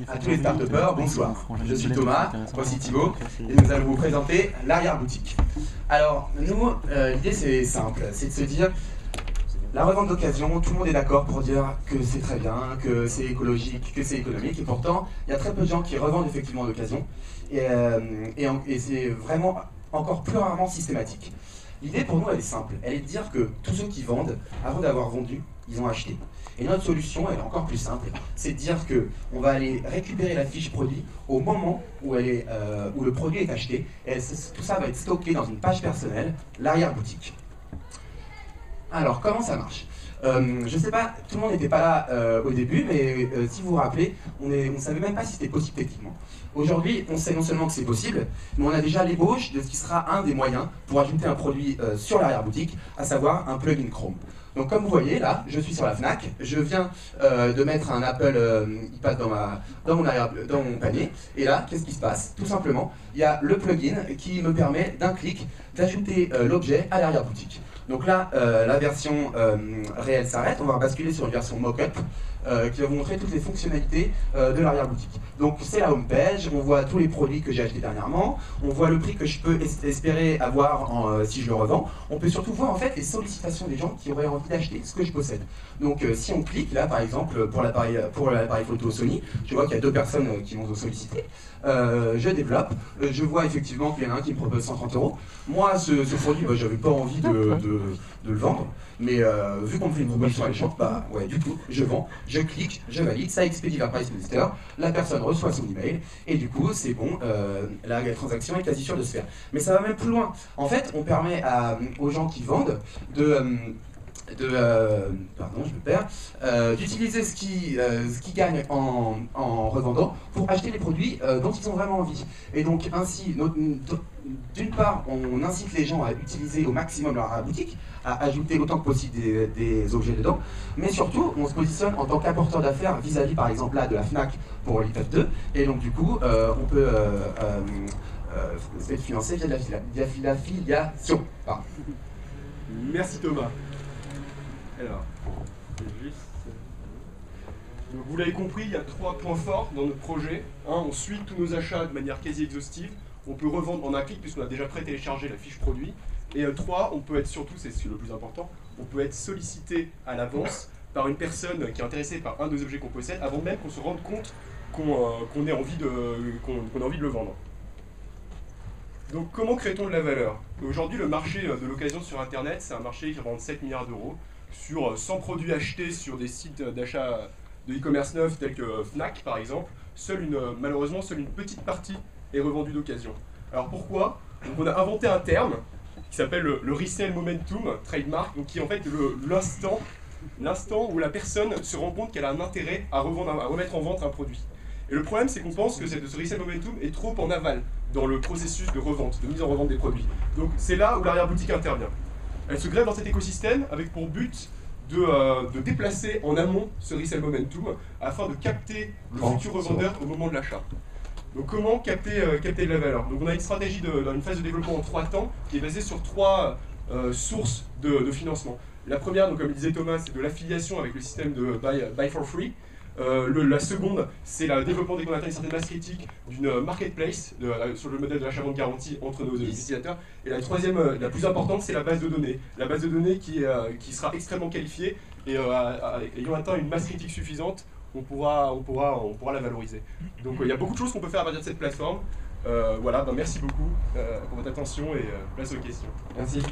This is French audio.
À tous les start-upers, bonsoir. Je suis Thomas, voici Thibaut, et nous allons vous présenter l'arrière-boutique. Alors, nous, l'idée c'est simple, c'est de se dire, la revente d'occasion, tout le monde est d'accord pour dire que c'est très bien, que c'est écologique, que c'est économique, et pourtant, il y a très peu de gens qui revendent effectivement d'occasion, et c'est vraiment encore plus rarement systématique. L'idée pour nous, elle est simple, elle est de dire que tous ceux qui vendent, avant d'avoir vendu, ils ont acheté. Et notre solution, elle est encore plus simple, c'est de dire qu'on va aller récupérer la fiche produit au moment où le produit est acheté, et tout ça va être stocké dans une page personnelle, l'arrière-boutique. Alors, comment ça marche? Je sais pas, tout le monde n'était pas là au début, mais si vous vous rappelez, on ne savait même pas si c'était possible techniquement. Aujourd'hui, on sait non seulement que c'est possible, mais on a déjà l'ébauche de ce qui sera un des moyens pour ajouter un produit sur l'arrière-boutique, à savoir un plugin Chrome. Donc comme vous voyez, là, je suis sur la Fnac, je viens de mettre un Apple, il passe dans mon panier, et là, qu'est-ce qui se passe? Tout simplement, il y a le plugin qui me permet d'un clic d'ajouter l'objet à l'arrière-boutique. Donc là, la version réelle s'arrête, on va basculer sur une version mock-up qui va vous montrer toutes les fonctionnalités de l'arrière-boutique. Donc c'est la home page, on voit tous les produits que j'ai achetés dernièrement, on voit le prix que je peux espérer avoir si je le revends. On peut surtout voir en fait les sollicitations des gens qui auraient envie d'acheter ce que je possède. Donc si on clique là par exemple pour l'appareil photo Sony, je vois qu'il y a 2 personnes qui m'ont sollicité. Je développe, je vois effectivement qu'il y en a un qui me propose 130 €. Moi ce produit, bah, j'avais pas envie de le vendre, mais vu qu'on me fait une proposition alléchante, bah ouais, du coup je vends, je clique, je valide, ça expédie vers Price Minister, la personne reçoit son email, et du coup c'est bon, la transaction est quasi sûre de se faire. Mais ça va même plus loin. En fait, on permet aux gens qui vendent pardon, je me perds, d'utiliser ce qu'ils gagnent en revendant pour acheter les produits dont ils ont vraiment envie. Et donc ainsi, d'une part, on incite les gens à utiliser au maximum leur boutique, à ajouter autant que possible des objets dedans, mais surtout, on se positionne en tant qu'apporteur d'affaires vis-à-vis, par exemple, là, de la Fnac pour l'IPF 2, et donc du coup, on peut être financé via de l'affiliation. Merci Thomas. Alors, donc vous l'avez compris, il y a 3 points forts dans notre projet. 1, on suit tous nos achats de manière quasi exhaustive. On peut revendre en un clic puisqu'on a déjà pré-téléchargé la fiche produit. Et 3, on peut être surtout, c'est le plus important, on peut être sollicité à l'avance par une personne qui est intéressée par un des objets qu'on possède avant même qu'on se rende compte qu'on ait envie de le vendre. Donc comment crée-t-on de la valeur? Aujourd'hui, le marché de l'occasion sur Internet, c'est un marché qui représente 7 milliards d'euros. Sur 100 produits achetés sur des sites d'achat de e-commerce neuf tels que Fnac par exemple, malheureusement seule une petite partie est revendue d'occasion. Alors pourquoi? Donc on a inventé un terme qui s'appelle le resale momentum, trademark, donc qui est en fait l'instant où la personne se rend compte qu'elle a un intérêt à remettre en vente un produit. Et le problème c'est qu'on pense que ce resale momentum est trop en aval dans le processus de revente, de mise en revente des produits. Donc c'est là où l'arrière-boutique intervient. Elle se greffe dans cet écosystème avec pour but de déplacer en amont ce resale momentum afin de capter le futur revendeur au moment de l'achat. Donc comment capter de la valeur? Donc on a une stratégie dans une phase de développement en 3 temps qui est basée sur 3 sources de financement. La première, donc, comme le disait Thomas, c'est de l'affiliation avec le système de Buy for Free. La seconde, c'est le développement dès qu'on atteint une certaine masse critique d'une marketplace sur le modèle de l'achat-vente garantie entre nos utilisateurs. Et la troisième, la plus importante, c'est la base de données. La base de données qui sera extrêmement qualifiée et ayant atteint une masse critique suffisante, on pourra la valoriser. Donc il y a beaucoup de choses qu'on peut faire à partir de cette plateforme. Voilà, merci beaucoup pour votre attention et place aux questions. Merci.